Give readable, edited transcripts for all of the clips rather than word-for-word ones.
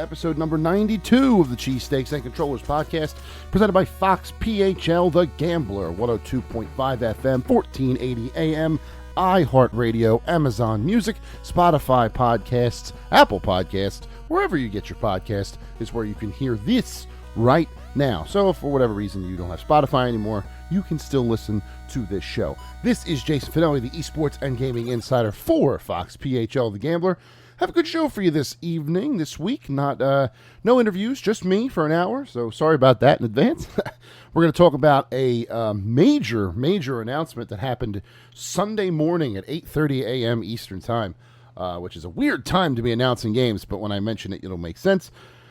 episode number 92 of the Cheesesteaks and Controllers podcast, presented by Fox PHL The Gambler, 102.5 FM, 1480 AM, iHeartRadio, Amazon Music, Spotify Podcasts, Apple Podcasts, wherever you get your podcast is where you can hear this right now. So if for whatever reason you don't have Spotify anymore, you can still listen to this show. This is Jason Finelli, the esports and gaming insider for Fox PHL The Gambler. Have a good show for you this week. No interviews, just me for an hour, so sorry about that in advance. We're going to talk about a major announcement that happened Sunday morning at 8:30 a.m. Eastern Time, which is a weird time to be announcing games, but when I mention it, it'll make sense.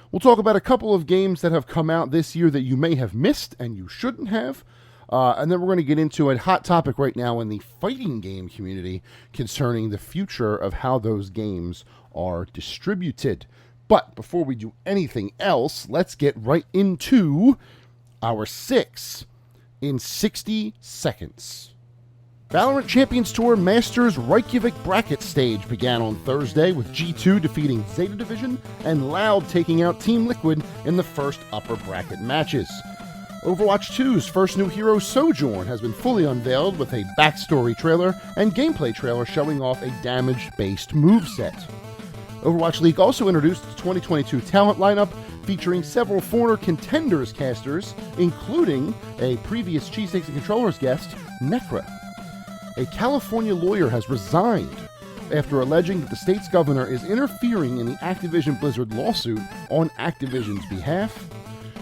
We'll talk about a couple of games that have come out this year that you may have missed and you shouldn't have. And then we're going to get into a hot topic right now in the fighting game community concerning the future of how those games are distributed. But before we do anything else, let's get right into our 6 in 60 seconds. Valorant Champions Tour Masters Reykjavik bracket stage began on Thursday with G2 defeating Zeta Division and Loud taking out Team Liquid in the first upper bracket matches. Overwatch 2's first new hero, Sojourn, has been fully unveiled with a backstory trailer and gameplay trailer showing off a damage-based moveset. Overwatch League also introduced its 2022 talent lineup featuring several former contenders casters, including a previous Cheesesteaks and Controllers guest, Necra. A California lawyer has resigned after alleging that the state's governor is interfering in the Activision Blizzard lawsuit on Activision's behalf.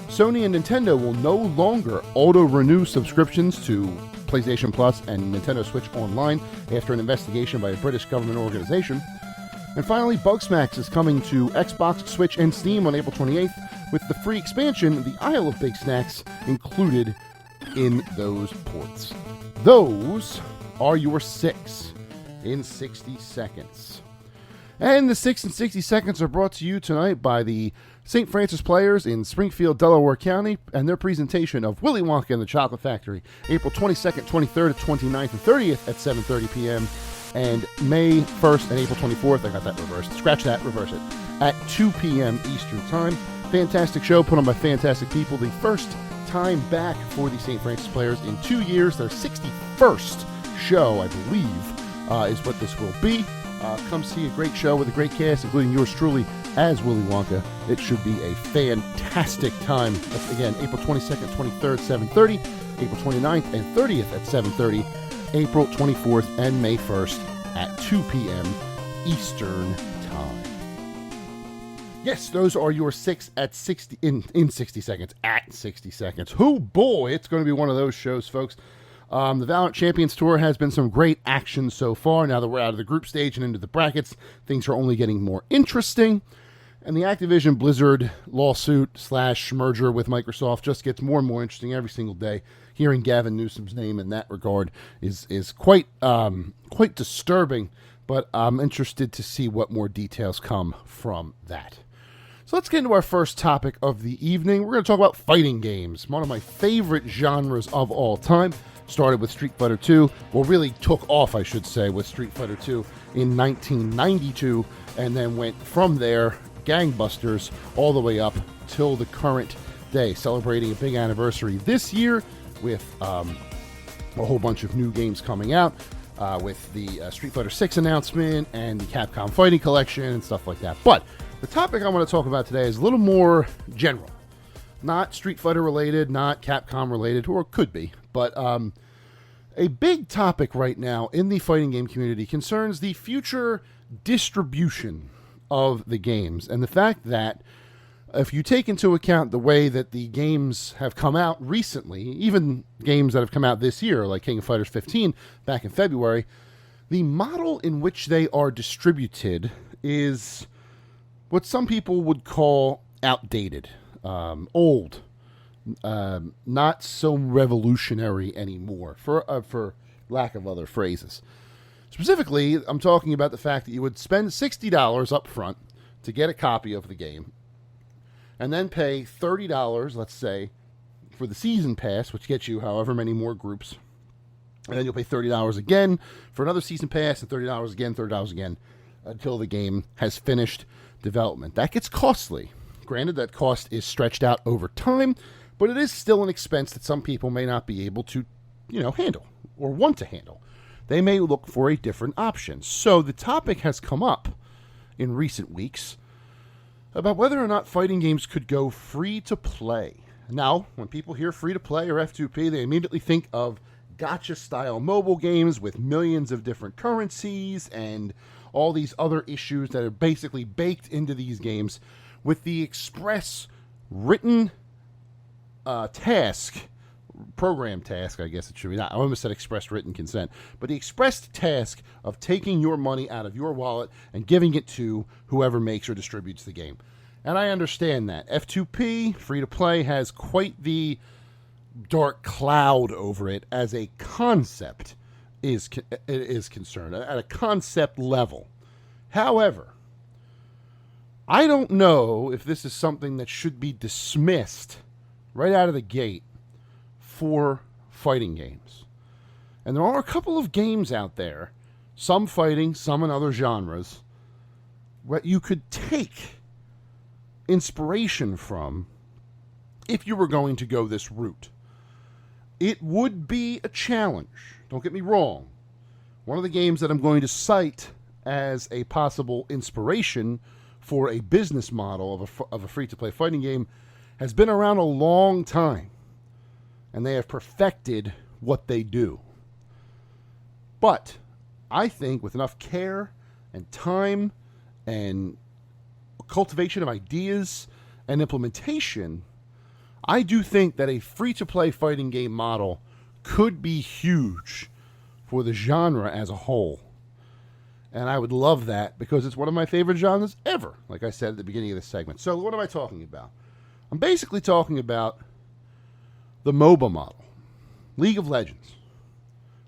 Sony and Nintendo will no longer auto-renew subscriptions to PlayStation Plus and Nintendo Switch Online after an investigation by a British government organization. And finally, Bugsnax is coming to Xbox, Switch, and Steam on April 28th with the free expansion, The Isle of Big Snacks, included in those ports. Those are your 6 in 60 seconds. And the 6 in 60 seconds are brought to you tonight by the St. Francis Players in Springfield, Delaware County, and their presentation of Willy Wonka and the Chocolate Factory, April 22nd, 23rd, 29th, and 30th at 7:30 p.m., and May 1st and April 24th, I got that reversed, scratch that, reverse it, at 2 p.m. Eastern Time. Fantastic show put on by fantastic people. The first time back for the St. Francis Players in 2 years. Their 61st show, I believe, is what this will be. Come see a great show with a great cast, including yours truly as Willy Wonka. It should be a fantastic time. That's, again, April 22nd, 23rd, 7:30, April 29th and 30th at 7:30, April 24th and May 1st at 2 p.m. Eastern Time. Yes, those are your 6 at 60 in 60 seconds. At 60 seconds. Oh boy, it's going to be one of those shows, folks. The Valorant Champions Tour has been some great action so far. Now that we're out of the group stage and into the brackets, things are only getting more interesting. And the Activision Blizzard lawsuit / merger with Microsoft just gets more and more interesting every single day. Hearing Gavin Newsom's name in that regard is quite disturbing, but I'm interested to see what more details come from that. So let's get into our first topic of the evening. We're going to talk about fighting games, one of my favorite genres of all time. Started with Street Fighter II, well, really took off, I should say, with Street Fighter II in 1992, and then went from there, gangbusters, all the way up till the current day, celebrating a big anniversary this year with a whole bunch of new games coming out, with the Street Fighter VI announcement and the Capcom Fighting Collection and stuff like that. But the topic I want to talk about today is a little more general. Not Street Fighter related, not Capcom related, or it could be, but a big topic right now in the fighting game community concerns the future distribution of the games, and the fact that if you take into account the way that the games have come out recently, even games that have come out this year, like King of Fighters 15 back in February, the model in which they are distributed is what some people would call outdated. Old, not so revolutionary anymore, for lack of other phrases. Specifically, I'm talking about the fact that you would spend $60 up front to get a copy of the game, and then pay $30, let's say, for the season pass, which gets you however many more groups, and then you'll pay $30 again for another season pass, and $30 again, until the game has finished development. That gets costly. Granted, that cost is stretched out over time, but it is still an expense that some people may not be able to, handle or want to handle. They may look for a different option. So the topic has come up in recent weeks about whether or not fighting games could go free to play. Now, when people hear free to play or F2P, they immediately think of gacha style mobile games with millions of different currencies and all these other issues that are basically baked into these games with the express written program task, I guess it should be. Not, I almost said express written consent, but the expressed task of taking your money out of your wallet and giving it to whoever makes or distributes the game. And I understand that. F2P, free to play, has quite the dark cloud over it as a concept is concerned, at a concept level. However, I don't know if this is something that should be dismissed right out of the gate for fighting games. And there are a couple of games out there, some fighting, some in other genres, where you could take inspiration from if you were going to go this route. It would be a challenge. Don't get me wrong. One of the games that I'm going to cite as a possible inspiration for a business model of a free-to-play fighting game has been around a long time, and they have perfected what they do. But I think with enough care and time and cultivation of ideas and implementation, I do think that a free-to-play fighting game model could be huge for the genre as a whole. And I would love that because it's one of my favorite genres ever, like I said at the beginning of this segment. So what am I talking about? I'm basically talking about the MOBA model, League of Legends.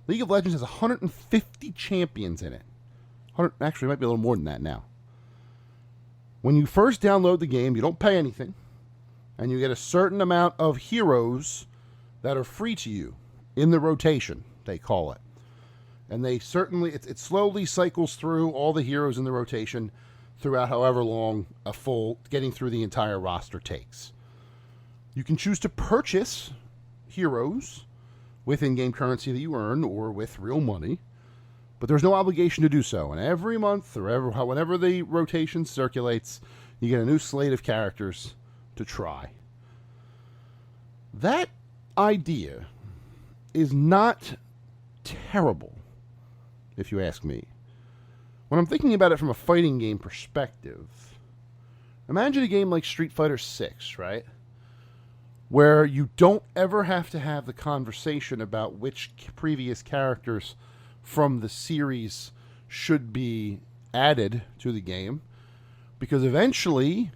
League of Legends has 150 champions in it. Actually, it might be a little more than that now. When you first download the game, you don't pay anything, and you get a certain amount of heroes that are free to you in the rotation, they call it. And they certainly, it slowly cycles through all the heroes in the rotation throughout however long getting through the entire roster takes. You can choose to purchase heroes with in-game currency that you earn or with real money, but there's no obligation to do so. And every month or whenever the rotation circulates, you get a new slate of characters to try. That idea is not terrible, if you ask me. When I'm thinking about it from a fighting game perspective, imagine a game like Street Fighter 6, right? Where you don't ever have to have the conversation about which previous characters from the series should be added to the game, because eventually,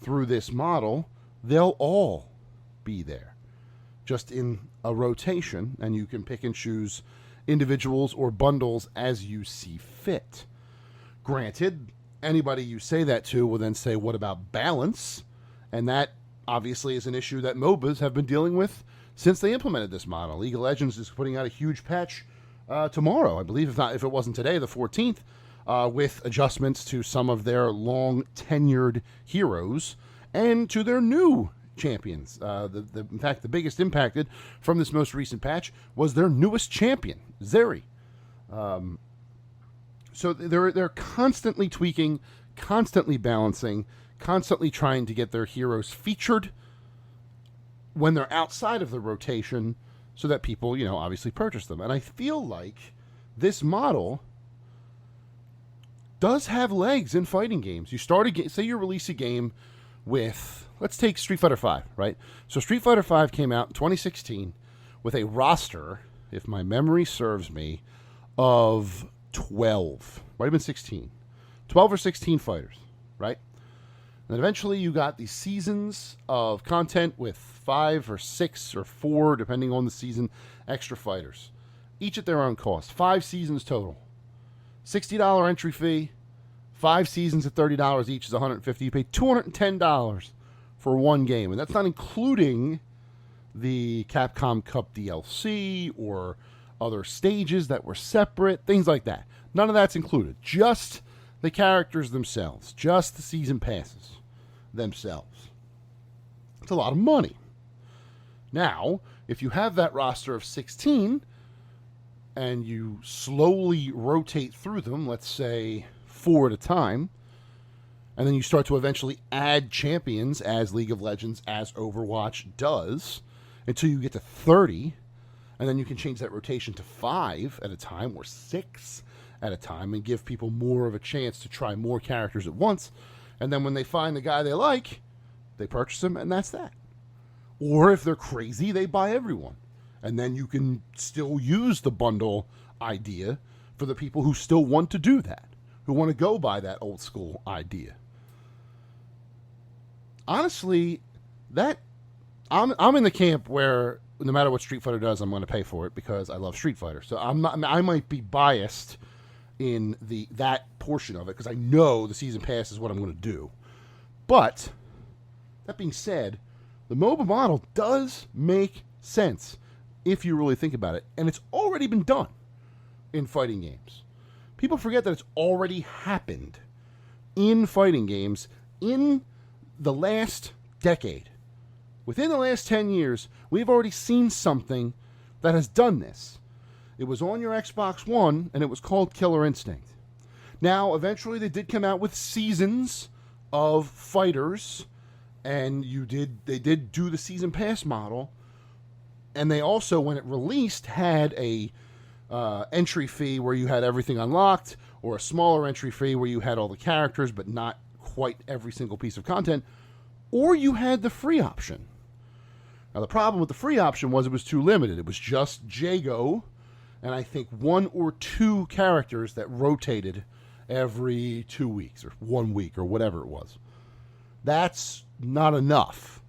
through this model, they'll all be there, just in a rotation, and you can pick and choose individuals or bundles as you see fit. Granted, anybody you say that to will then say, what about balance? And that obviously is an issue that MOBAs have been dealing with since they implemented this model. League of Legends is putting out a huge patch tomorrow, I believe, if it wasn't today, the 14th, with adjustments to some of their long-tenured heroes and to their new champions. In fact, the biggest impacted from this most recent patch was their newest champion, Zeri. So they're constantly tweaking, constantly balancing, constantly trying to get their heroes featured when they're outside of the rotation so that people, obviously purchase them. And I feel like this model does have legs in fighting games. You start say you release a game with, let's take Street Fighter V, right? So Street Fighter V came out in 2016 with a roster, if my memory serves me, of 12. Might have been 16. 12 or 16 fighters, right? And then eventually you got these seasons of content with 5 or 6 or 4, depending on the season, extra fighters. Each at their own cost. 5 seasons total. $60 entry fee. 5 seasons at $30 each is $150. You pay $210 for one game. And that's not including the Capcom Cup DLC or other stages that were separate, things like that. None of that's included. Just the characters themselves. Just the season passes. themselves. It's a lot of money. Now, if you have that roster of 16 and you slowly rotate through them, let's say 4 at a time, and then you start to eventually add champions as League of Legends, as Overwatch does, until you get to 30, and then you can change that rotation to 5 at a time or 6 at a time and give people more of a chance to try more characters at once. And then when they find the guy they like, they purchase him, and that's that. Or if they're crazy, they buy everyone. And then you can still use the bundle idea for the people who still want to do that, who want to go by that old school idea. Honestly, that I'm in the camp where no matter what Street Fighter does, I'm going to pay for it because I love Street Fighter. So I might be biased in that portion of it because I know the season pass is what I'm going to do. But that being said, the MOBA model does make sense if you really think about it, and it's already been done in fighting games. People forget that it's already happened in fighting games in the last decade. Within the last 10 years, we've already seen something that has done this. It was on your Xbox One, and it was called Killer Instinct. Now, eventually, they did come out with seasons of fighters, and they did do the season pass model, and they also, when it released, had a entry fee where you had everything unlocked, or a smaller entry fee where you had all the characters, but not quite every single piece of content, or you had the free option. Now, the problem with the free option was it was too limited. It was just Jago, and I think 1 or 2 characters that rotated every 2 weeks, or 1 week, or whatever it was. That's not enough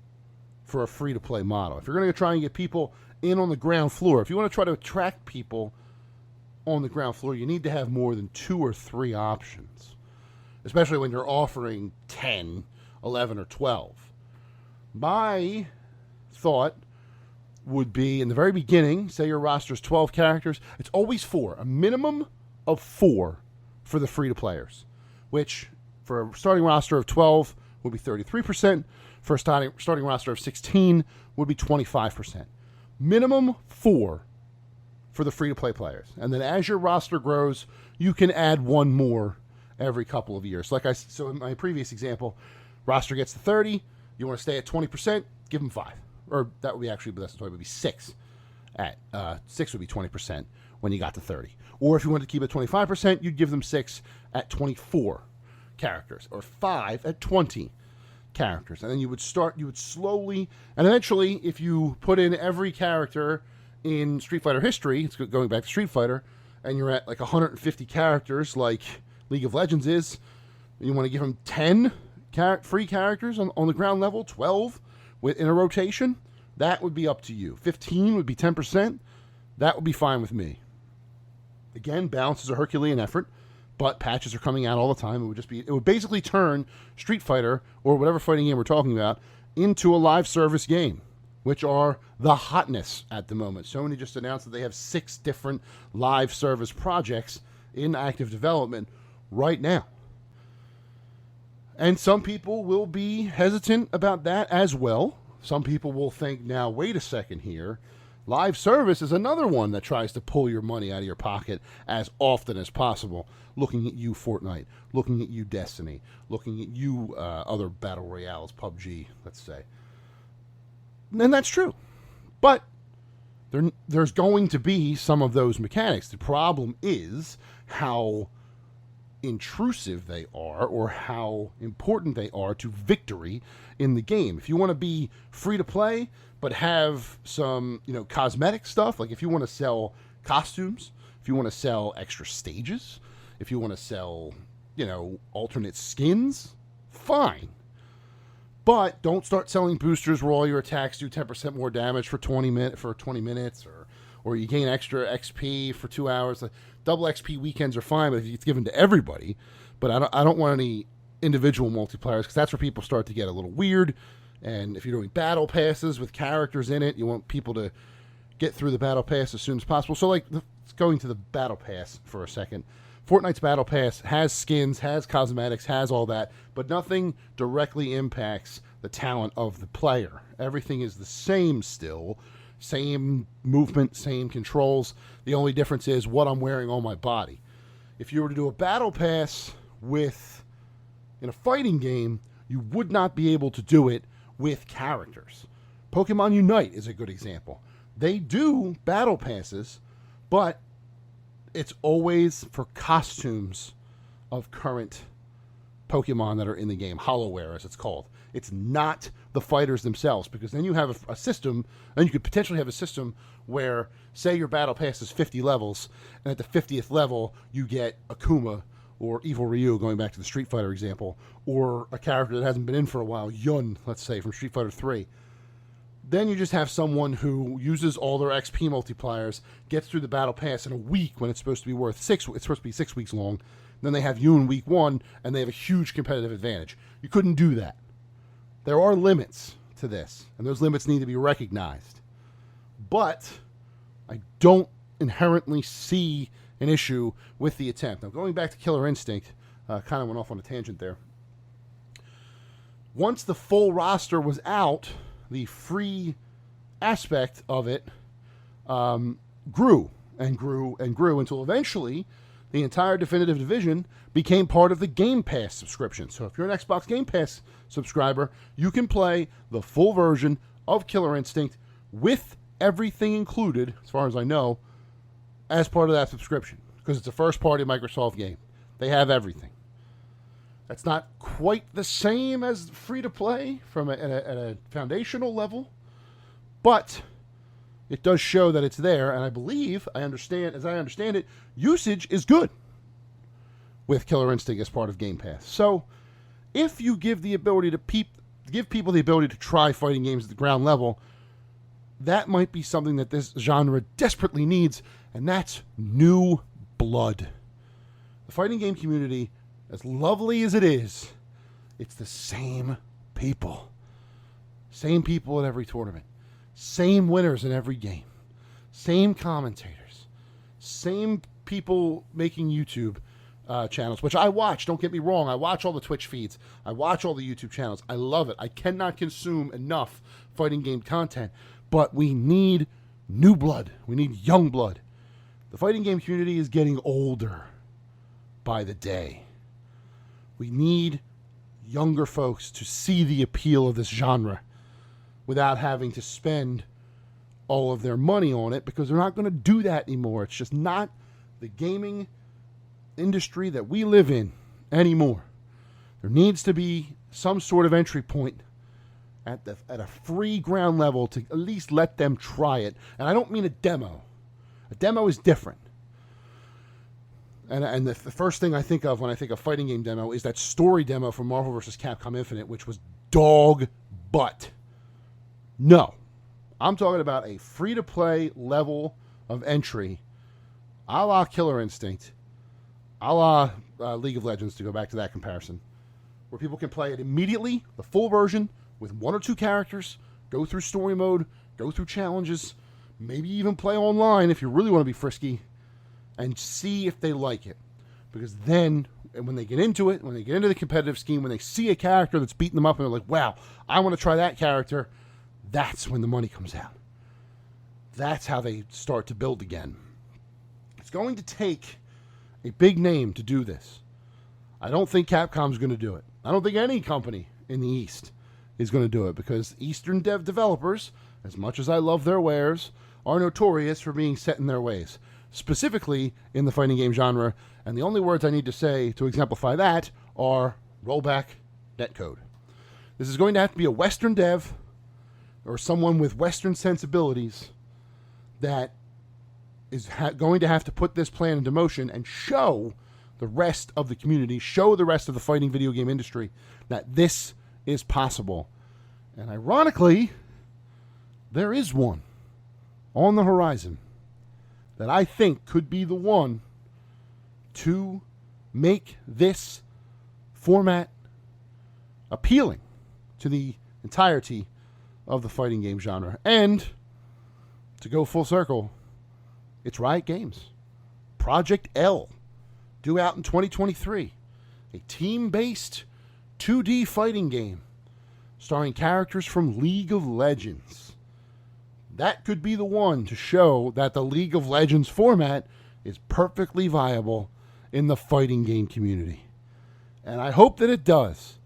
for a free-to-play model. If you're going to try and get people in on the ground floor, if you want to try to attract people on the ground floor, you need to have more than 2 or 3 options, especially when you're offering 10, 11, or 12. My thought would be, in the very beginning, say your roster's 12 characters, it's always 4, a minimum of 4 for the free-to-players, which for a starting roster of 12 would be 33%, for a starting roster of 16 would be 25%. Minimum 4 for the free-to-play players. And then as your roster grows, you can add 1 more every couple of years. So in my previous example, roster gets to 30, you want to stay at 20%, give them 5. Or that would be actually, but that's would be 6. 6 would be 20% when you got to 30. Or if you wanted to keep it 25%, you'd give them 6 at 24 characters, or 5 at 20 characters. And then you would slowly, and eventually, if you put in every character in Street Fighter history, it's going back to Street Fighter, and you're at like 150 characters like League of Legends is, and you want to give them 10 free characters on the ground level, 12 in a rotation, that would be up to you. 15 would be 10%. That would be fine with me. Again, balance is a Herculean effort, but patches are coming out all the time. It would basically turn Street Fighter, or whatever fighting game we're talking about, into a live service game, which are the hotness at the moment. Sony just announced that they have 6 different live service projects in active development right now. And some people will be hesitant about that as well. Some people will think, now, wait a second here. Live service is another one that tries to pull your money out of your pocket as often as possible. Looking at you, Fortnite. Looking at you, Destiny. Looking at you, other Battle Royales, PUBG, let's say. And that's true. But there's going to be some of those mechanics. The problem is how intrusive they are, or how important they are to victory in the game. If you want to be free to play but have some, cosmetic stuff, like if you want to sell costumes, if you want to sell extra stages, if you want to sell, alternate skins, fine. But don't start selling boosters where all your attacks do 10% more damage for 20 minutes, or you gain extra XP for 2 hours. Double XP weekends are fine, but if it's given to everybody. But I don't want any individual multiplayers, because that's where people start to get a little weird. And if you're doing battle passes with characters in it, you want people to get through the battle pass as soon as possible. So, let's going to the battle pass for a second. Fortnite's Battle Pass has skins, has cosmetics, has all that, but nothing directly impacts the talent of the player. Everything is the same still. Same movement, same controls. The only difference is what I'm wearing on my body. If you were to do a Battle Pass in a fighting game, you would not be able to do it with characters. Pokemon Unite is a good example. They do Battle Passes, but it's always for costumes of current Pokemon that are in the game, HoloWare as it's called. It's not the fighters themselves, because then you have a system, and you could potentially have a system where, say your Battle Pass is 50 levels, and at the 50th level you get Akuma or Evil Ryu, going back to the Street Fighter example, or a character that hasn't been in for a while, Yun, let's say, from Street Fighter 3. Then you just have someone who uses all their XP multipliers, gets through the Battle Pass in a week when it's supposed to be worth 6. It's supposed to be 6 weeks long. Then they have you in week 1, and they have a huge competitive advantage. You couldn't do that. There are limits to this, and those limits need to be recognized. But I don't inherently see an issue with the attempt. Now, going back to Killer Instinct, kind of went off on a tangent there. Once the full roster was out, the free aspect of it grew and grew and grew until eventually the entire Definitive Division became part of the Game Pass subscription. So if you're an Xbox Game Pass subscriber, you can play the full version of Killer Instinct with everything included, as far as I know, as part of that subscription, because it's a first-party Microsoft game. They have everything. That's not quite the same as free-to-play at a foundational level, but it does show that it's there, and as I understand it, usage is good with Killer Instinct as part of Game Pass. So, if you give the ability to give people the ability to try fighting games at the ground level, that might be something that this genre desperately needs, and that's new blood. The fighting game community, as lovely as it is, it's the same people. Same people at every tournament. Same winners in every game. Same commentators. Same people making YouTube channels, which I watch. Don't get me wrong. I watch all the Twitch feeds. I watch all the YouTube channels. I love it. I cannot consume enough fighting game content. But we need new blood. We need young blood. The fighting game community is getting older by the day. We need younger folks to see the appeal of this genre without having to spend all of their money on it, because they're not going to do that anymore. It's just not the gaming industry that we live in anymore. There needs to be some sort of entry point at a free ground level to at least let them try it. And I don't mean a demo. A demo is different. And the first thing I think of when I think of fighting game demo is that story demo from Marvel vs. Capcom Infinite, which was dog butt. No. I'm talking about a free-to-play level of entry, a la Killer Instinct, a la League of Legends, to go back to that comparison, where people can play it immediately, the full version, with 1 or 2 characters, go through story mode, go through challenges, maybe even play online if you really want to be frisky, and see if they like it. Because then, when they get into it, when they get into the competitive scheme, when they see a character that's beating them up and they're like, wow, I want to try that character, that's when the money comes out. That's how they start to build again. It's going to take a big name to do this. I don't think Capcom's going to do it. I don't think any company in the East is going to do it, because Eastern developers, as much as I love their wares, are notorious for being set in their ways, specifically in the fighting game genre. And the only words I need to say to exemplify that are rollback, netcode. This is going to have to be a Western dev or someone with Western sensibilities that is going to have to put this plan into motion and show the rest of the community, show the rest of the fighting video game industry that this is possible. And ironically, there is one on the horizon that I think could be the one to make this format appealing to the entirety of the fighting game genre. And to go full circle, it's Riot Games. Project L. due out in 2023. A team-based 2D fighting game starring characters from League of Legends. That could be the one to show that the League of Legends format is perfectly viable in the fighting game community. And I hope that it does.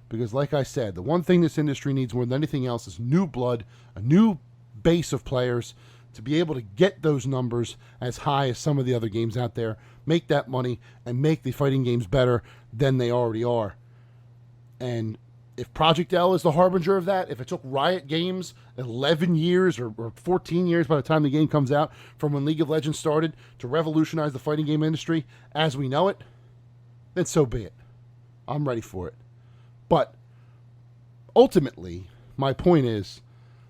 Because like I said, the one thing this industry needs more than anything else is new blood, a new base of players to be able to get those numbers as high as some of the other games out there, make that money, and make the fighting games better than they already are. And if Project L is the harbinger of that, if it took Riot Games 11 years or 14 years by the time the game comes out from when League of Legends started to revolutionize the fighting game industry as we know it, then so be it. I'm ready for it. But ultimately, my point is,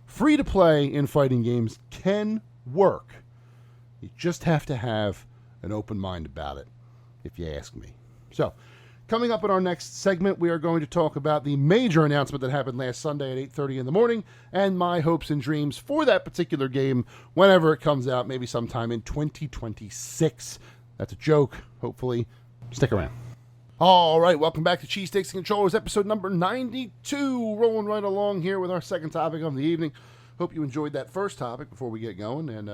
free-to-play in fighting games can work. You just have to have an open mind about it, if you ask me. So, coming up in our next segment, we are going to talk about the major announcement that happened last Sunday at 8:30 in the morning and my hopes and dreams for that particular game whenever it comes out, maybe sometime in 2026. That's a joke. Hopefully, stick around. All right, welcome back to Cheesesteaks and Controllers, episode number 92. Rolling right along here with our second topic of the evening. Hope you enjoyed that first topic before we get going and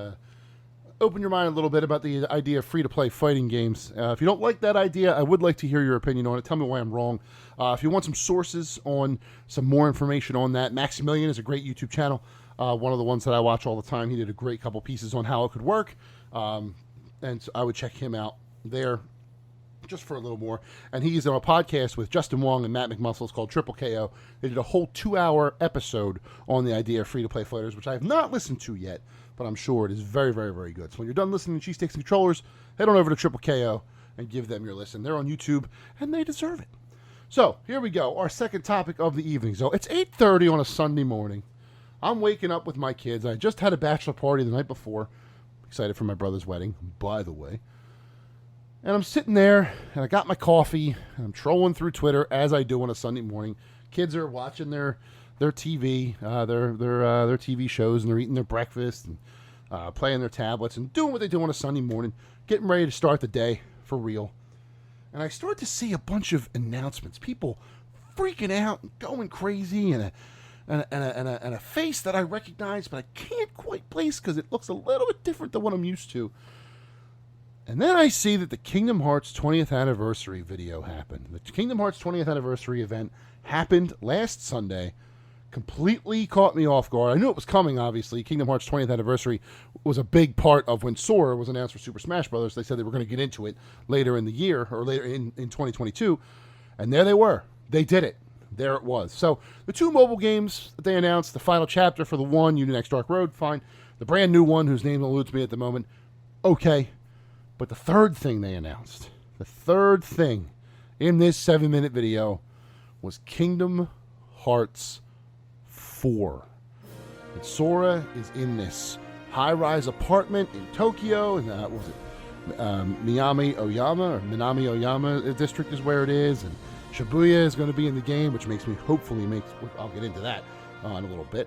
open your mind a little bit about the idea of free-to-play fighting games. If you don't like that idea, I would like to hear your opinion on it. Tell me why I'm wrong. If you want some sources on some more information on that, Maximilian is a great YouTube channel. One of the ones that I watch all the time. He did a great couple pieces on how it could work. And so I would check him out there just for a little more. And he's on a podcast with Justin Wong and Matt McMuscles called Triple KO. They did a whole 2-hour episode on the idea of free-to-play fighters, which I have not listened to yet, but I'm sure it is very, very, very good. So when you're done listening to Cheesesteaks and Controllers, head on over to Triple KO and give them your listen. They're on YouTube, and they deserve it. So here we go, our second topic of the evening. So it's 8:30 on a Sunday morning. I'm waking up with my kids. I just had a bachelor party the night before. Excited for my brother's wedding, by the way. And I'm sitting there, and I got my coffee, and I'm trolling through Twitter, as I do on a Sunday morning. Kids are watching their TV, their TV shows, and they're eating their breakfast, and playing their tablets, and doing what they do on a Sunday morning, getting ready to start the day for real. And I start to see a bunch of announcements, people freaking out and going crazy, and a face that I recognize, but I can't quite place because it looks a little bit different than what I'm used to. And then I see that the Kingdom Hearts 20th anniversary video happened. The Kingdom Hearts 20th anniversary event happened last Sunday. Completely caught me off guard. I knew it was coming, obviously. Kingdom Hearts 20th anniversary was a big part of when Sora was announced for Super Smash Bros. They said they were going to get into it later in the year, or later in 2022. And there they were. They did it. There it was. So the two mobile games that they announced, the final chapter for the one, Unix Dark Road, fine. The brand new one, whose name eludes me at the moment, okay. But the third thing they announced, the third thing in this 7-minute video was Kingdom Hearts 4. And Sora is in this high-rise apartment in Tokyo, and was it Minami Oyama district is where it is, and Shibuya is going to be in the game, which makes me I'll get into that in a little bit.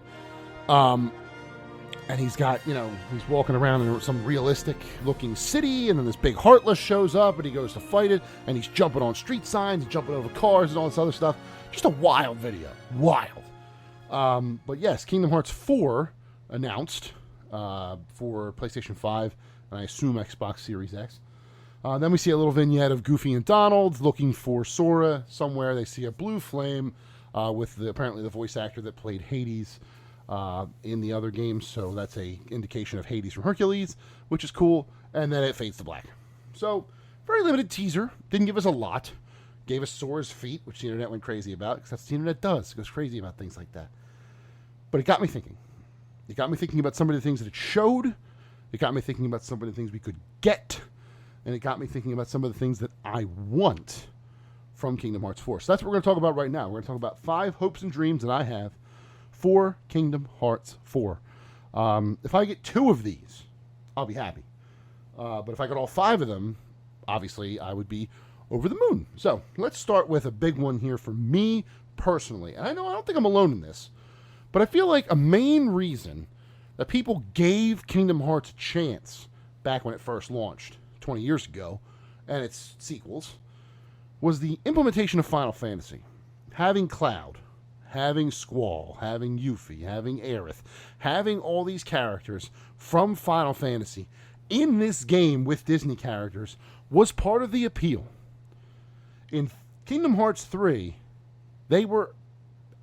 And he's got, he's walking around in some realistic-looking city, and then this big Heartless shows up, and he goes to fight it, and he's jumping on street signs, and jumping over cars, and all this other stuff. Just a wild video. Wild. But yes, Kingdom Hearts 4 announced for PlayStation 5, and I assume Xbox Series X. Then we see a little vignette of Goofy and Donald looking for Sora somewhere. They see a blue flame with apparently the voice actor that played Hades in the other games, so that's a indication of Hades from Hercules, which is cool, and then it fades to black. So, very limited teaser, didn't give us a lot, gave us Sora's feet, which the internet went crazy about, because that's what the internet does, it goes crazy about things like that. But it got me thinking. It got me thinking about some of the things that it showed, it got me thinking about some of the things we could get, and it got me thinking about some of the things that I want from Kingdom Hearts 4. So that's what we're going to talk about right now. We're going to talk about 5 hopes and dreams that I have for Kingdom Hearts 4. If I get 2 of these, I'll be happy. But if I got all 5 of them, obviously I would be over the moon. So let's start with a big one here for me personally. And I don't think I'm alone in this, but I feel like a main reason that people gave Kingdom Hearts a chance back when it first launched 20 years ago, and its sequels was the implementation of Final Fantasy. Having Cloud, having Squall, having Yuffie, having Aerith, having all these characters from Final Fantasy in this game with Disney characters was part of the appeal. In Kingdom Hearts 3, they were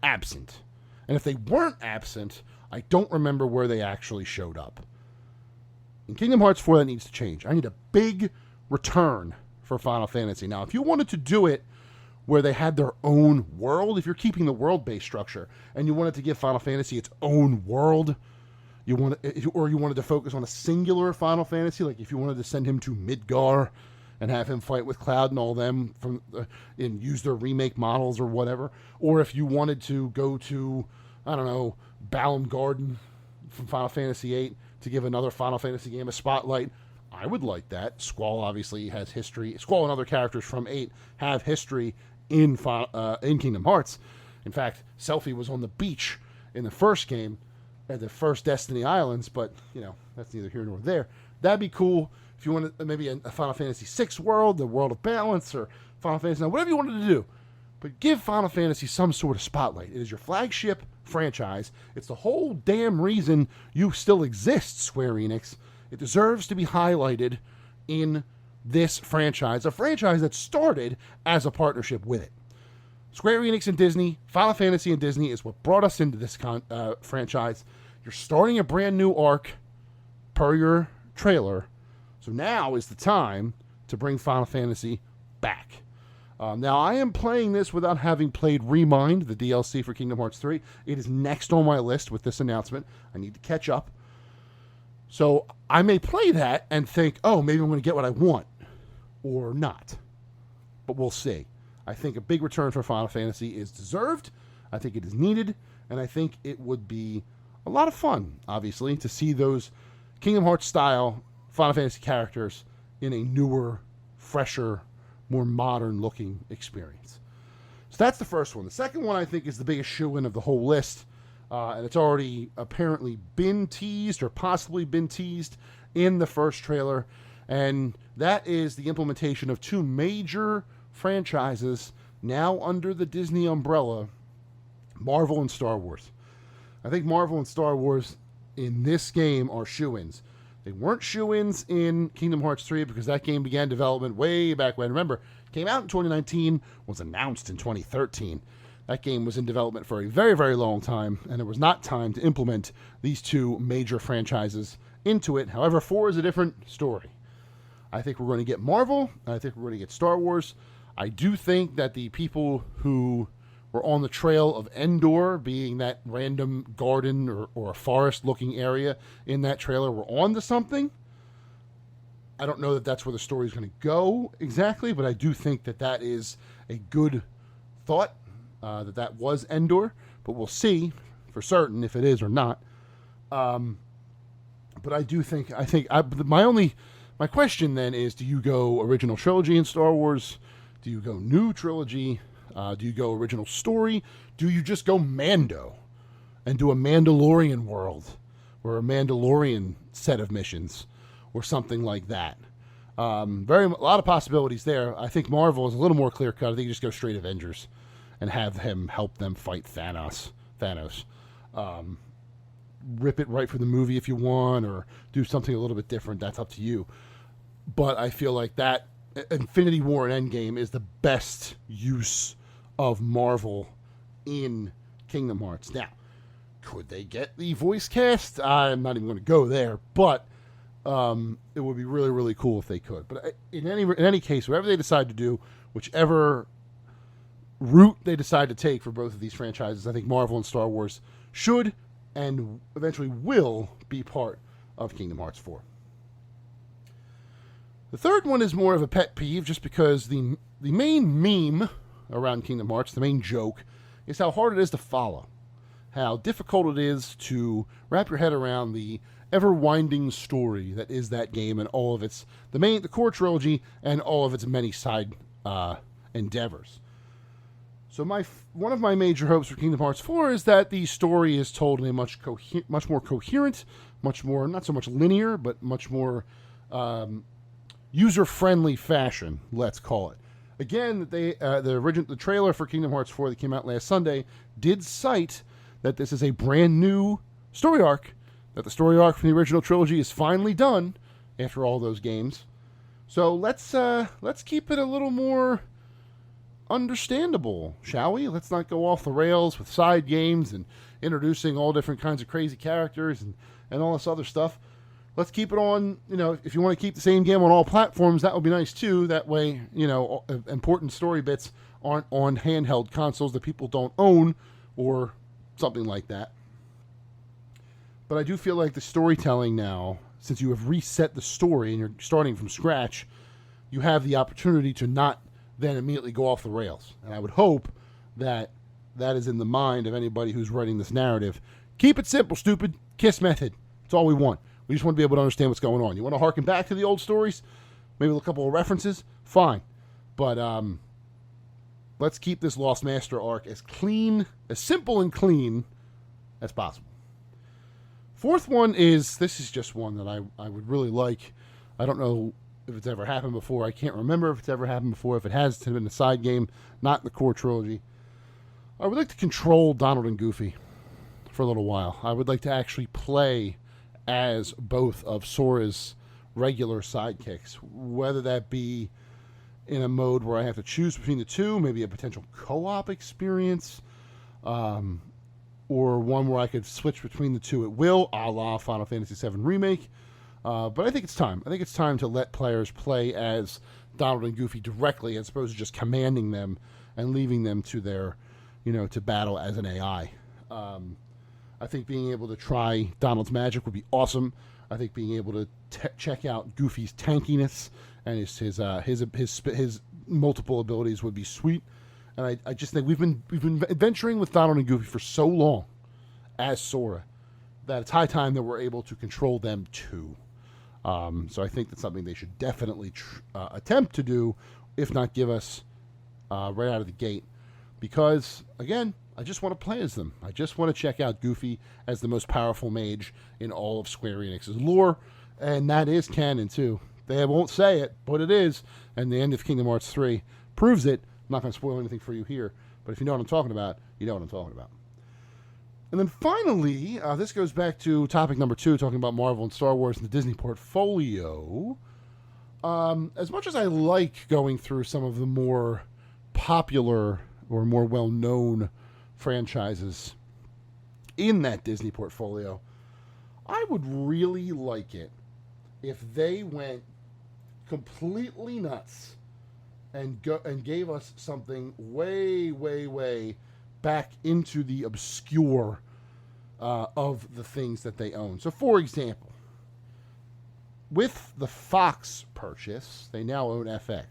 absent. And if they weren't absent, I don't remember where they actually showed up. In Kingdom Hearts 4, that needs to change. I need a big return for Final Fantasy. Now, if you wanted to do it where they had their own world, if you're keeping the world-based structure and you wanted to give Final Fantasy its own world, you wanted to focus on a singular Final Fantasy, like if you wanted to send him to Midgar and have him fight with Cloud and all them and use their remake models or whatever, or if you wanted to go to, I don't know, Balamb Garden from Final Fantasy VIII to give another Final Fantasy game a spotlight, I would like that. Squall obviously has history. Squall and other characters from 8 have history in Kingdom Hearts. In fact, Selphie was on the beach in the first game at the first Destiny Islands, but, that's neither here nor there. That'd be cool if you wanted maybe a Final Fantasy VI world, the World of Balance, or Final Fantasy 9, whatever you wanted to do. But give Final Fantasy some sort of spotlight. It is your flagship franchise. It's the whole damn reason you still exist, Square Enix. It deserves to be highlighted in this franchise, a franchise that started as a partnership with it. Square Enix and Disney, Final Fantasy and Disney is what brought us into this franchise. You're starting a brand new arc per your trailer, so now is the time to bring Final Fantasy back. Now, I am playing this without having played Remind, the DLC for Kingdom Hearts 3. It is next on my list with this announcement. I need to catch up. So I may play that and think, oh, maybe I'm going to get what I want, or not. But we'll see. I think a big return for Final Fantasy is deserved. I think it is needed, and I think it would be a lot of fun, obviously, to see those Kingdom Hearts-style Final Fantasy characters in a newer, fresher, more modern-looking experience. So that's the first one. The second one, I think, is the biggest shoo-in of the whole list. And it's already apparently been teased or possibly been teased in the first trailer. And that is the implementation of 2 major franchises now under the Disney umbrella, Marvel and Star Wars. I think Marvel and Star Wars in this game are shoo-ins. They weren't shoo-ins in Kingdom Hearts 3 because that game began development way back when. Remember, it came out in 2019, was announced in 2013. That game was in development for a very, very long time, and it was not time to implement these 2 major franchises into it. However, 4 is a different story. I think we're going to get Marvel, and I think we're going to get Star Wars. I do think that the people who were on the trail of Endor, being that random garden or a forest-looking area in that trailer, were on to something. I don't know that that's where the story is going to go exactly, but I do think that that is a good thought. That was Endor, but we'll see for certain if it is or not. But I do think my question then is: do you go original trilogy in Star Wars? Do you go new trilogy? Do you go original story? Do you just go Mando and do a Mandalorian world or a Mandalorian set of missions or something like that? A lot of possibilities there. I think Marvel is a little more clear cut. I think you just go straight Avengers and have him help them fight Thanos. Rip it right from the movie if you want, or do something a little bit different. That's up to you. But I feel like that Infinity War and Endgame is the best use of Marvel in Kingdom Hearts. Now, could they get the voice cast? I'm not even going to go there, but it would be really, really cool if they could. But in any case, whatever they decide to do, whichever route they decide to take for both of these franchises, I think Marvel and Star Wars should and eventually will be part of Kingdom Hearts 4. The third one is more of a pet peeve just because the main meme around Kingdom Hearts, the main joke, is how hard it is to follow. How difficult it is to wrap your head around the ever-winding story that is that game and all of its, the core trilogy and all of its many side endeavors. So one of my major hopes for Kingdom Hearts 4 is that the story is told in a much more coherent, much more, not so much linear, but much more user-friendly fashion, let's call it. Again, the trailer for Kingdom Hearts 4 that came out last Sunday did cite that this is a brand new story arc, that the story arc from the original trilogy is finally done after all those games. So let's keep it a little more understandable, shall we? Let's not go off the rails with side games and introducing all different kinds of crazy characters and all this other stuff. Let's keep it on, if you want to keep the same game on all platforms, that would be nice too. That way, important story bits aren't on handheld consoles that people don't own or something like that. But I do feel like the storytelling now, since you have reset the story and you're starting from scratch, you have the opportunity to not then immediately go off the rails. And I would hope that that is in the mind of anybody who's writing this narrative. Keep it simple, stupid. KISS method. That's all we want. We just want to be able to understand what's going on. You want to harken back to the old stories? Maybe a couple of references? Fine. But let's keep this Lost Master arc as clean, as simple and clean as possible. Fourth one is, this is just one that I would really like. I don't know if it's ever happened before. I can't remember if it's ever happened before. If it has, it's been a side game, not in the core trilogy. I would like to control Donald and Goofy for a little while. I would like to actually play as both of Sora's regular sidekicks, whether that be in a mode where I have to choose between the two, maybe a potential co-op experience, or one where I could switch between the two at will, a la Final Fantasy VII Remake. But I think it's time. I think it's time to let players play as Donald and Goofy directly, as opposed to just commanding them and leaving them to their, to battle as an AI. I think being able to try Donald's magic would be awesome. I think being able to check out Goofy's tankiness and his multiple abilities would be sweet. And I just think we've been adventuring with Donald and Goofy for so long as Sora that it's high time that we're able to control them too. So I think that's something they should definitely attempt to do, if not give us right out of the gate. Because, again, I just want to play as them. I just want to check out Goofy as the most powerful mage in all of Square Enix's lore, and that is canon too. They won't say it, but it is, and the end of Kingdom Hearts 3 proves it. I'm not going to spoil anything for you here, but if you know what I'm talking about, you know what I'm talking about. And then finally, this goes back to topic number 2, talking about Marvel and Star Wars and the Disney portfolio. As much as I like going through some of the more popular or more well-known franchises in that Disney portfolio, I would really like it if they went completely nuts and gave us something way, way, way back into the obscure of the things that they own. So, for example, with the Fox purchase, they now own FX.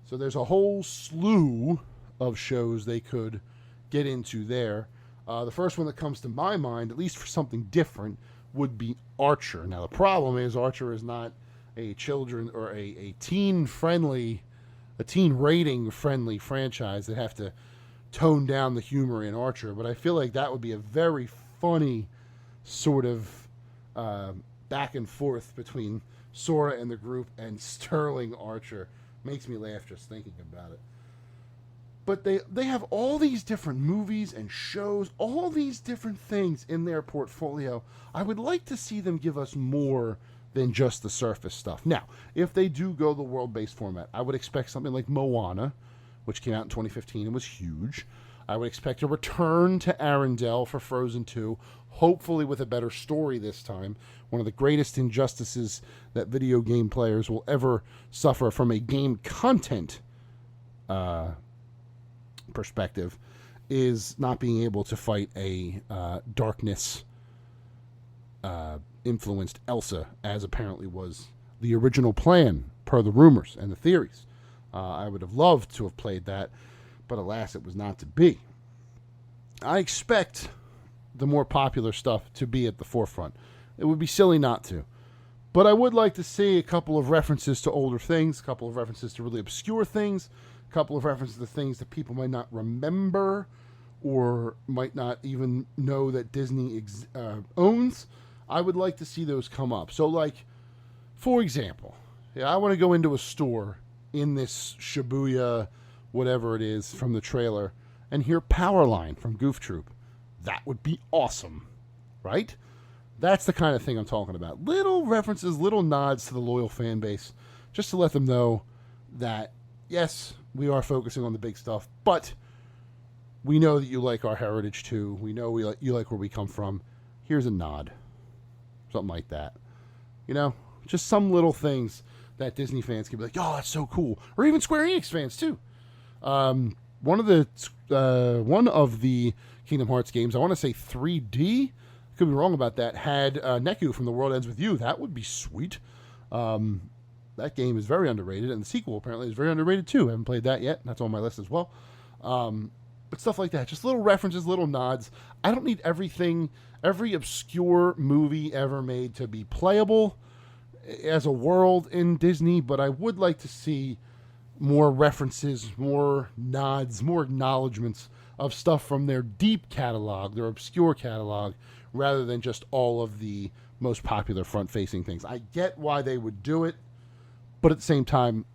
So there's a whole slew of shows they could get into there. The first one that comes to my mind, at least for something different, would be Archer. Now, the problem is Archer is not a children or a teen rating friendly franchise that have to tone down the humor in Archer, but I feel like that would be a very funny sort of back and forth between Sora and the group and Sterling Archer. Makes me laugh just thinking about it. But they have all these different movies and shows, all these different things in their portfolio. I would like to see them give us more than just the surface stuff. Now, if they do go the world-based format, I would expect something like Moana, which came out in 2015 and was huge. I would expect a return to Arendelle for Frozen 2, hopefully with a better story this time. One of the greatest injustices that video game players will ever suffer from a game content perspective is not being able to fight a darkness influenced Elsa, as apparently was the original plan per the rumors and the theories. I would have loved to have played that, but alas, it was not to be. I expect the more popular stuff to be at the forefront. It would be silly not to. But I would like to see a couple of references to older things, a couple of references to really obscure things, a couple of references to things that people might not remember or might not even know that Disney owns. I would like to see those come up. So, like, for example, Yeah, I want to go into a store in this Shibuya, whatever it is, from the trailer, and hear Powerline from Goof Troop. That would be awesome, right? That's the kind of thing I'm talking about. Little references, little nods to the loyal fan base, just to let them know that, yes, we are focusing on the big stuff, but we know that you like our heritage too. We know you like where we come from. Here's a nod. Something like that. You know, just some little things that Disney fans can be like, oh, that's so cool. Or even Square Enix fans too. One of the Kingdom Hearts games, I want to say 3D, could be wrong about that, had Neku from The World Ends With You. That would be sweet. That game is very underrated, and the sequel apparently is very underrated too. I haven't played that yet. That's on my list as well. But stuff like that, just little references, little nods. I don't need everything, every obscure movie ever made to be playable as a world in Disney, but I would like to see more references, more nods, more acknowledgments of stuff from their deep catalog, their obscure catalog, rather than just all of the most popular front-facing things. I get why they would do it, but at the same time,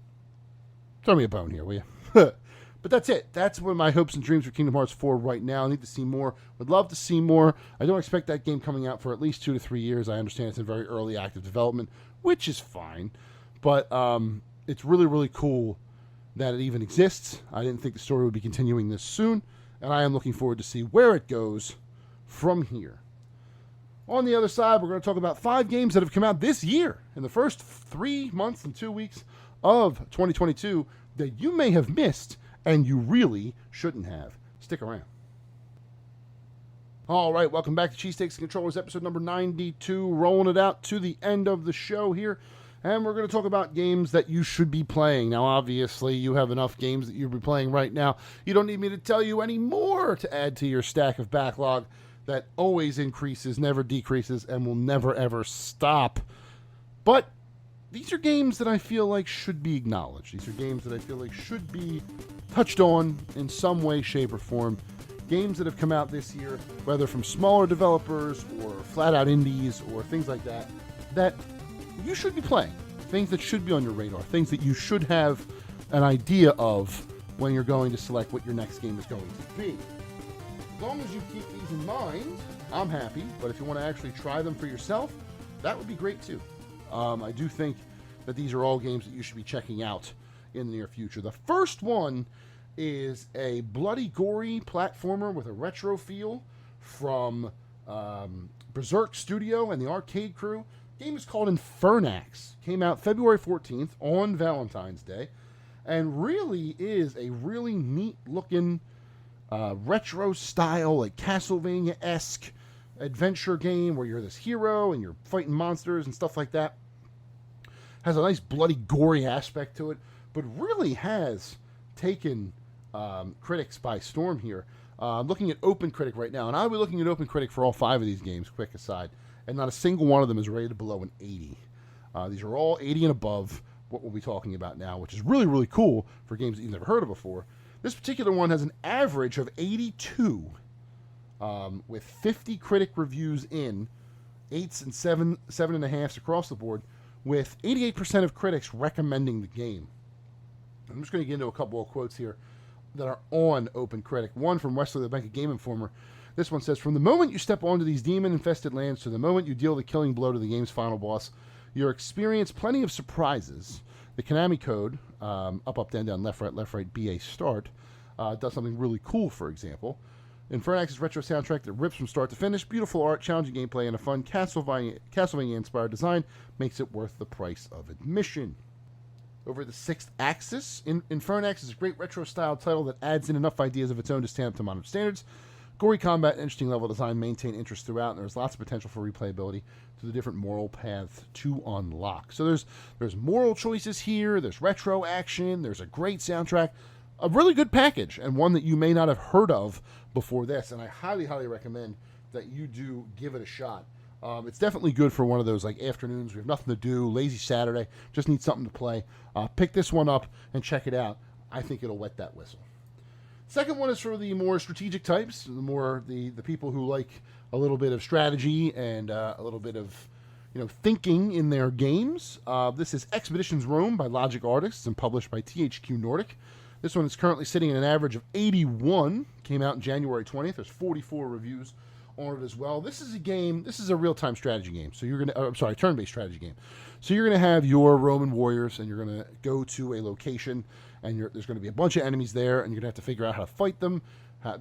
throw me a bone here, will you? But that's it. That's what my hopes and dreams for Kingdom Hearts 4 right now. I need to see more. Would love to see more. I don't expect that game coming out for at least 2 to 3 years. I understand it's in very early active development, which is fine. But it's really, really cool that it even exists. I didn't think the story would be continuing this soon, and I am looking forward to see where it goes from here. On the other side, we're going to talk about 5 games that have come out this year in the first 3 months and 2 weeks of 2022 that you may have missed and you really shouldn't have. Stick around. All right, welcome back to Cheesesteaks and Controllers, episode number 92. Rolling it out to the end of the show here. And we're going to talk about games that you should be playing. Now, obviously, you have enough games that you'll be playing right now. You don't need me to tell you any more to add to your stack of backlog that always increases, never decreases, and will never, ever stop. But these are games that I feel like should be acknowledged. These are games that I feel like should be touched on in some way, shape, or form. Games that have come out this year, whether from smaller developers or flat-out indies or things like that, that you should be playing. Things that should be on your radar. Things that you should have an idea of when you're going to select what your next game is going to be. As long as you keep these in mind, I'm happy. But if you want to actually try them for yourself, that would be great too. I do think that these are all games that you should be checking out in the near future. The first one is a bloody, gory platformer with a retro feel from Berserk Studio and the Arcade Crew. The game is called Infernax. Came out February 14th on Valentine's Day, and really is a really neat looking retro style, like Castlevania-esque adventure game where you're this hero and you're fighting monsters and stuff like that. Has a nice bloody, gory aspect to it, but really has taken critics by storm here. I'm looking at OpenCritic right now, and I'll be looking at OpenCritic for all 5 of these games, quick aside, and not a single one of them is rated below an 80. These are all 80 and above, what we'll be talking about now, which is really, really cool for games that you've never heard of before. This particular one has an average of 82, with 50 critic reviews in, 8s and 7.5s across the board, with 88% of critics recommending the game. I'm just going to get into a couple of quotes here that are on OpenCritic. One from Wesley LeBanc, Game Informer. This one says, "From the moment you step onto these demon-infested lands to the moment you deal the killing blow to the game's final boss, you'll experience plenty of surprises. The Konami code, up, up, down, down, left, right, BA, start, does something really cool, for example. Infernax's retro soundtrack that rips from start to finish, beautiful art, challenging gameplay, and a fun Castlevania-inspired design makes it worth the price of admission." Over the 6th axis, Infernax is a great retro-style title that adds in enough ideas of its own to stand up to modern standards. Gory combat and interesting level design maintain interest throughout, and there's lots of potential for replayability to the different moral paths to unlock. So there's moral choices here, there's retro action, there's a great soundtrack, a really good package, and one that you may not have heard of before this, and I highly, highly recommend that you do give it a shot. It's definitely good for one of those like afternoons. We have nothing to do, lazy Saturday, just need something to play. Pick this one up and check it out. I think it'll wet that whistle. Second one is for the more strategic types, the people who like a little bit of strategy and a little bit of thinking in their games. This is Expeditions Rome by Logic Artists and published by THQ Nordic. This one is currently sitting at an average of 81. Came out on January 20th. There's 44 reviews on it as well. This is a game. This is a real-time strategy game. So you're gonna, turn-based strategy game. So you're gonna have your Roman warriors, and you're gonna go to a location, and there's gonna be a bunch of enemies there, and you're gonna have to figure out how to fight them.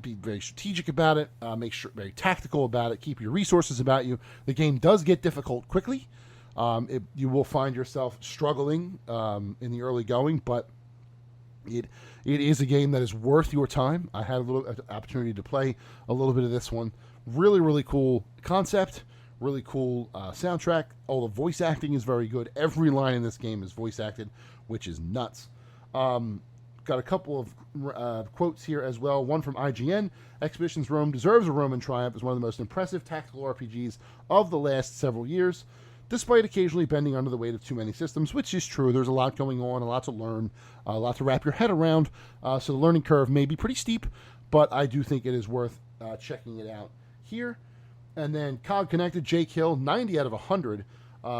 Be very strategic about it. Very tactical about it. Keep your resources about you. The game does get difficult quickly. You will find yourself struggling in the early going, but it is a game that is worth your time. I had a little opportunity to play a little bit of this one. Really, really cool concept. Really cool soundtrack. All the voice acting is very good. Every line in this game is voice acted, which is nuts. Got a couple of quotes here as well. One from IGN. Expeditions Rome deserves a Roman triumph as one of the most impressive tactical RPGs of the last several years, despite occasionally bending under the weight of too many systems, which is true. There's a lot going on, a lot to learn, a lot to wrap your head around, so the learning curve may be pretty steep, but I do think it is worth checking it out here. And then COG Connected, Jake Hill, 90 out of 100.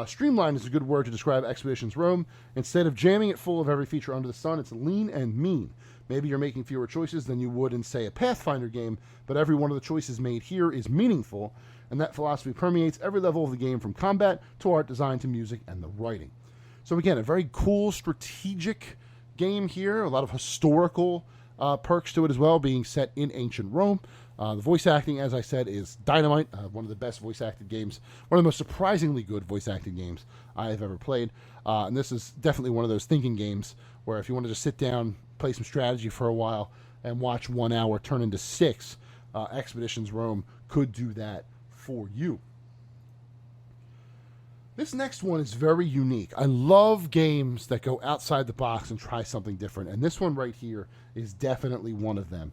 Streamlined is a good word to describe Expeditions Rome. Instead of jamming it full of every feature under the sun, it's lean and mean. Maybe you're making fewer choices than you would in, say, a Pathfinder game, but every one of the choices made here is meaningful, and that philosophy permeates every level of the game, from combat to art design to music and the writing. So again, a very cool strategic game here. A lot of historical perks to it as well, being set in ancient Rome. The voice acting, as I said, is dynamite. One of the best voice acted games, one of the most surprisingly good voice acted games I have ever played. And this is definitely one of those thinking games where if you want to just sit down, play some strategy for a while, and watch 1 hour turn into 6, Expeditions Rome could do that for you. This next one is very unique. I love games that go outside the box and try something different, and this one right here is definitely one of them.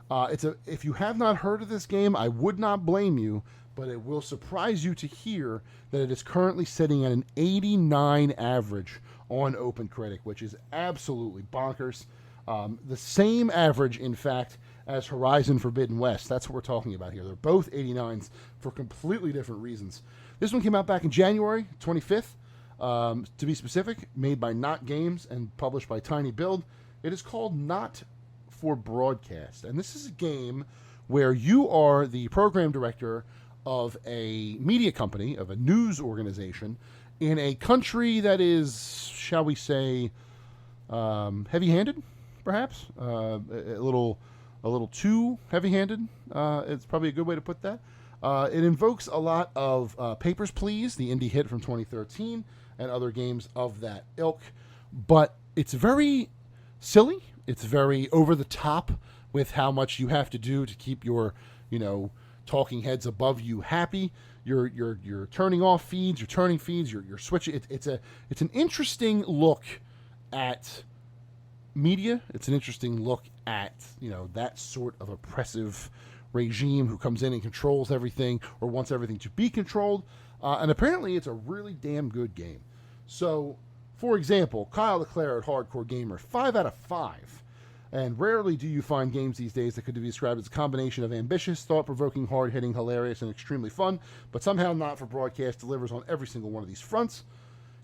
If you have not heard of this game, I would not blame you, but it will surprise you to hear that it is currently sitting at an 89 average on OpenCritic, which is absolutely bonkers. The same average, in fact, as Horizon Forbidden West. That's what we're talking about here. They're both 89s for completely different reasons. This one came out back in January 25th, to be specific, made by Not Games and published by Tiny Build. It is called Not for Broadcast, and this is a game where you are the program director of a media company, of a news organization, in a country that is, shall we say, heavy-handed, perhaps? A little too heavy-handed. It's probably a good way to put that. It invokes a lot of Papers, Please, the indie hit from 2013, and other games of that ilk. But it's very silly. It's very over the top with how much you have to do to keep your, talking heads above you happy. You're turning off feeds, you're turning feeds, you're switching. It's an interesting look at media. It's an interesting look at that sort of oppressive regime who comes in and controls everything or wants everything to be controlled. And apparently it's a really damn good game. So, for example, Kyle Leclerc at Hardcore Gamer, 5 out of 5. And rarely do you find games these days that could be described as a combination of ambitious, thought-provoking, hard-hitting, hilarious, and extremely fun, but somehow Not for Broadcast delivers on every single one of these fronts.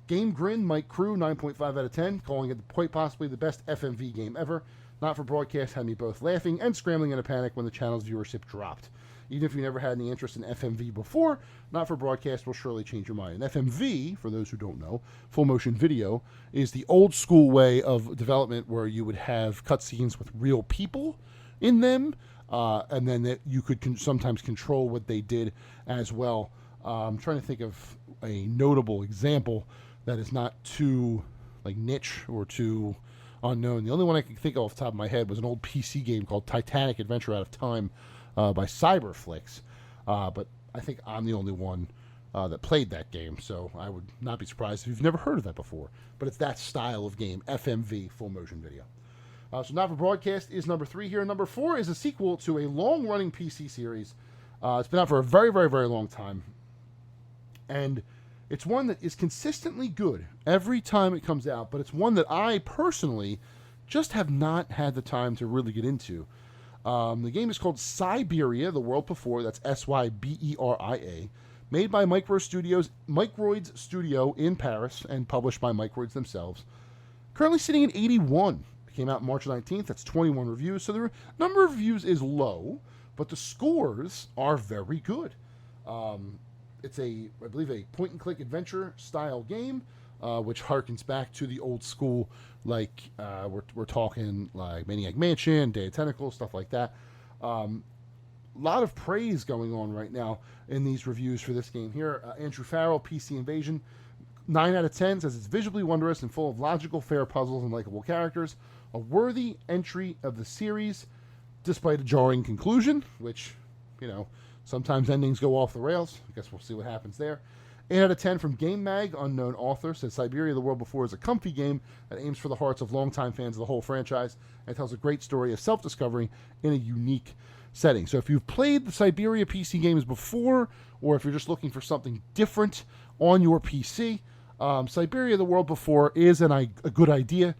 Game Grin, Mike Crew, 9.5 out of 10, calling it quite possibly the best FMV game ever. Not for Broadcast had me both laughing and scrambling in a panic when the channel's viewership dropped. Even if you never had any interest in FMV before, Not for Broadcast will surely change your mind. And FMV, for those who don't know, full motion video, is the old school way of development where you would have cutscenes with real people in them, and then that you could sometimes control what they did as well. I'm trying to think of a notable example that is not too niche or too unknown. The only one I can think of off the top of my head was an old PC game called Titanic Adventure Out of Time by Cyberflix. But I think I'm the only one that played that game, so I would not be surprised if you've never heard of that before. But it's that style of game, FMV, full motion video. So Not for Broadcast is number 3 here. Number 4 is a sequel to a long-running PC series. It's been out for a very, very, very long time. And it's one that is consistently good every time it comes out, but it's one that I personally just have not had the time to really get into. The game is called Syberia, The World Before. That's Syberia, Made by Microids Studio in Paris and published by Microids themselves. Currently sitting at 81. It came out March 19th. That's 21 reviews. So the number of reviews is low, but the scores are very good. It's I believe, a point-and-click adventure style game, which harkens back to the old school, like we're talking like Maniac Mansion, Day of Tentacles, stuff like that. A lot of praise going on right now in these reviews for this game here. Andrew Farrell, PC Invasion, 9 out of 10, says it's visually wondrous and full of logical, fair puzzles and likable characters. A worthy entry of the series, despite a jarring conclusion, which, sometimes endings go off the rails. I guess we'll see what happens there. 8 out of 10 from Game Mag, unknown author, says Siberia the World Before is a comfy game that aims for the hearts of longtime fans of the whole franchise and tells a great story of self-discovery in a unique setting. So if you've played the Siberia PC games before, or if you're just looking for something different on your PC, Siberia the World Before is a good idea,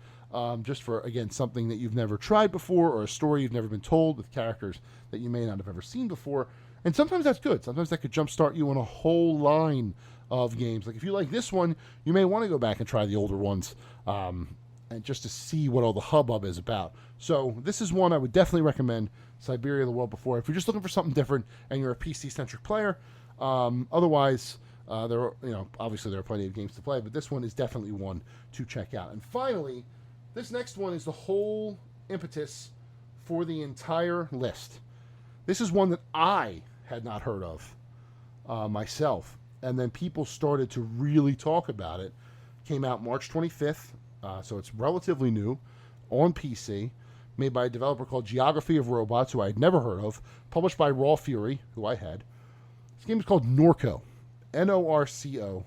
just for, again, something that you've never tried before or a story you've never been told with characters that you may not have ever seen before. And sometimes that's good. Sometimes that could jumpstart you on a whole line of games. Like if you like this one, you may want to go back and try the older ones, and just to see what all the hubbub is about. So this is one I would definitely recommend, Siberia the World Before, if you're just looking for something different and you're a PC-centric player. Otherwise, obviously there are plenty of games to play, but this one is definitely one to check out. And finally, this next one is the whole impetus for the entire list. This is one that I had not heard of myself, and then people started to really talk about it. Came out March 25th, so it's relatively new, on PC, made by a developer called Geography of Robots, who I had never heard of, published by Raw Fury, who I had. This game is called Norco, Norco,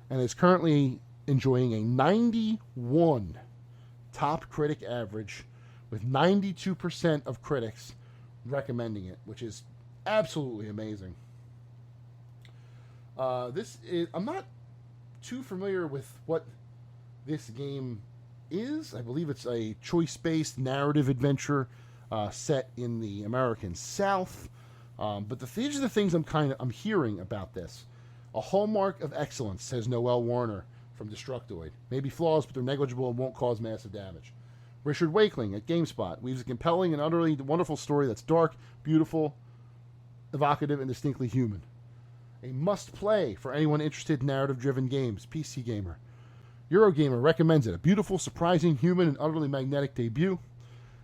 and is currently enjoying a 91 top critic average, with 92% of critics recommending it, which is absolutely amazing. I'm not too familiar with what this game is. I believe it's a choice-based narrative adventure set in the American South. But these are the things I'm hearing about this. A hallmark of excellence, says Noel Warner from Destructoid. Maybe flaws, but they're negligible and won't cause massive damage. Richard Wakeling at GameSpot weaves a compelling and utterly wonderful story that's dark, beautiful, evocative, and distinctly human. A must-play for anyone interested in narrative-driven games. PC Gamer. Eurogamer recommends it. A beautiful, surprising, human, and utterly magnetic debut.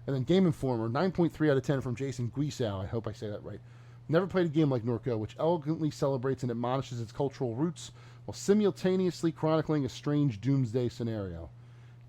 And then Game Informer, 9.3 out of 10 from Jason Guisau. I hope I say that right. Never played a game like Norco, which elegantly celebrates and admonishes its cultural roots while simultaneously chronicling a strange doomsday scenario.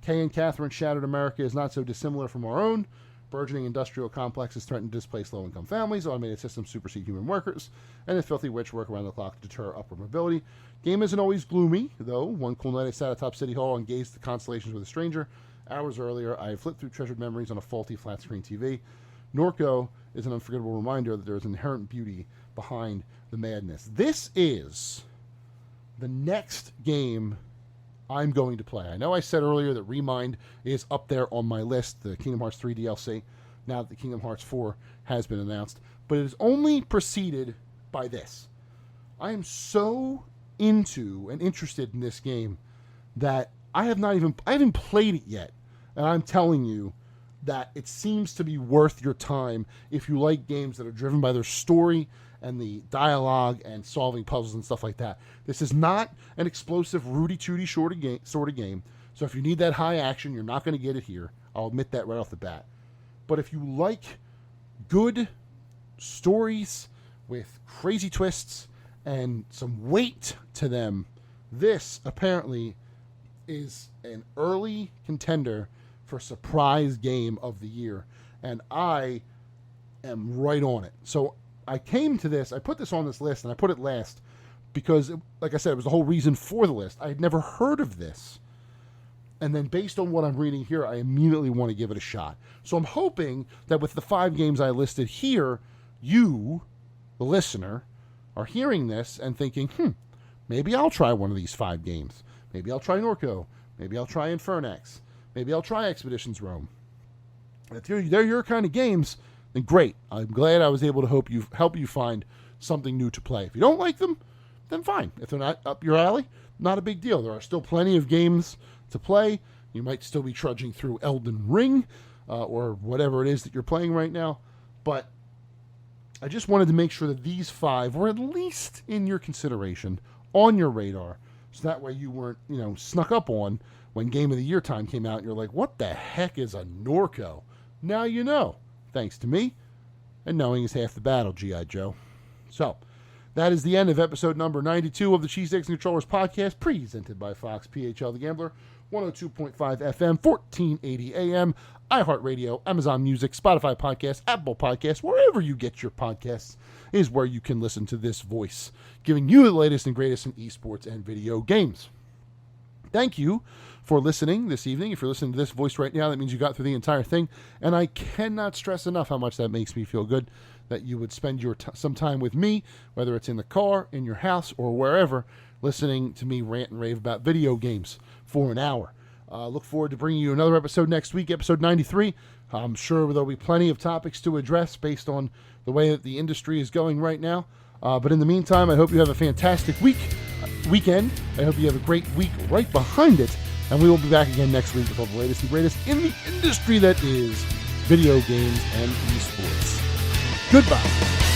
Kay and Catherine Shattered America is not so dissimilar from our own. Burgeoning industrial complexes threaten to displace low-income families, automated systems supersede human workers, and the filthy rich work around the clock to deter upward mobility. Game isn't always gloomy, though. One cool night I sat atop City Hall and gazed at the constellations with a stranger. Hours earlier, I flipped through treasured memories on a faulty flat-screen TV. Norco is an unforgettable reminder that there is inherent beauty behind the madness. This is the next game I'm going to play. I know I said earlier that Remind is up there on my list, the Kingdom Hearts 3 DLC, now that the Kingdom Hearts 4 has been announced, but it is only preceded by this. I am so into and interested in this game that I haven't played it yet, and I'm telling you that it seems to be worth your time if you like games that are driven by their story and the dialogue and solving puzzles and stuff like that. This is not an explosive, rooty-tooty sort of game. So if you need that high action, you're not going to get it here. I'll admit that right off the bat. But if you like good stories with crazy twists and some weight to them, this apparently is an early contender for surprise game of the year. And I am right on it. So I came to this, I put this on this list, and I put it last because, like I said, it was the whole reason for the list. I had never heard of this. And then based on what I'm reading here, I immediately want to give it a shot. So I'm hoping that with the 5 games I listed here, you, the listener, are hearing this and thinking, maybe I'll try one of these 5 games. Maybe I'll try Norco. Maybe I'll try Infernax. Maybe I'll try Expeditions Rome. If they're your kind of games, then great. I'm glad I was able to help you find something new to play. If you don't like them, then fine. If they're not up your alley, not a big deal. There are still plenty of games to play. You might still be trudging through Elden Ring or whatever it is that you're playing right now. But I just wanted to make sure that these 5 were at least in your consideration, on your radar, so that way you weren't, snuck up on when Game of the Year time came out and you're like, what the heck is a Norco? Now you know, thanks to me, and knowing is half the battle, G.I. Joe. So, that is the end of episode number 92 of the Cheesesteaks and Controllers podcast, presented by Fox PHL The Gambler, 102.5 FM, 1480 AM, iHeartRadio, Amazon Music, Spotify Podcasts, Apple Podcasts, wherever you get your podcasts is where you can listen to this voice, giving you the latest and greatest in esports and video games. Thank you for listening this evening. If you're listening to this voice right now, that means you got through the entire thing, and I cannot stress enough how much that makes me feel good, that you would spend some time with me, whether it's in the car, in your house, or wherever, listening to me rant and rave about video games for an hour. Look forward to bringing you another episode next week, episode 93. I'm sure there'll be plenty of topics to address based on the way that the industry is going right now. But in the meantime, I hope you have a fantastic weekend. I hope you have a great week right behind it. And we will be back again next week with all the latest and greatest in the industry that is video games and esports. Goodbye.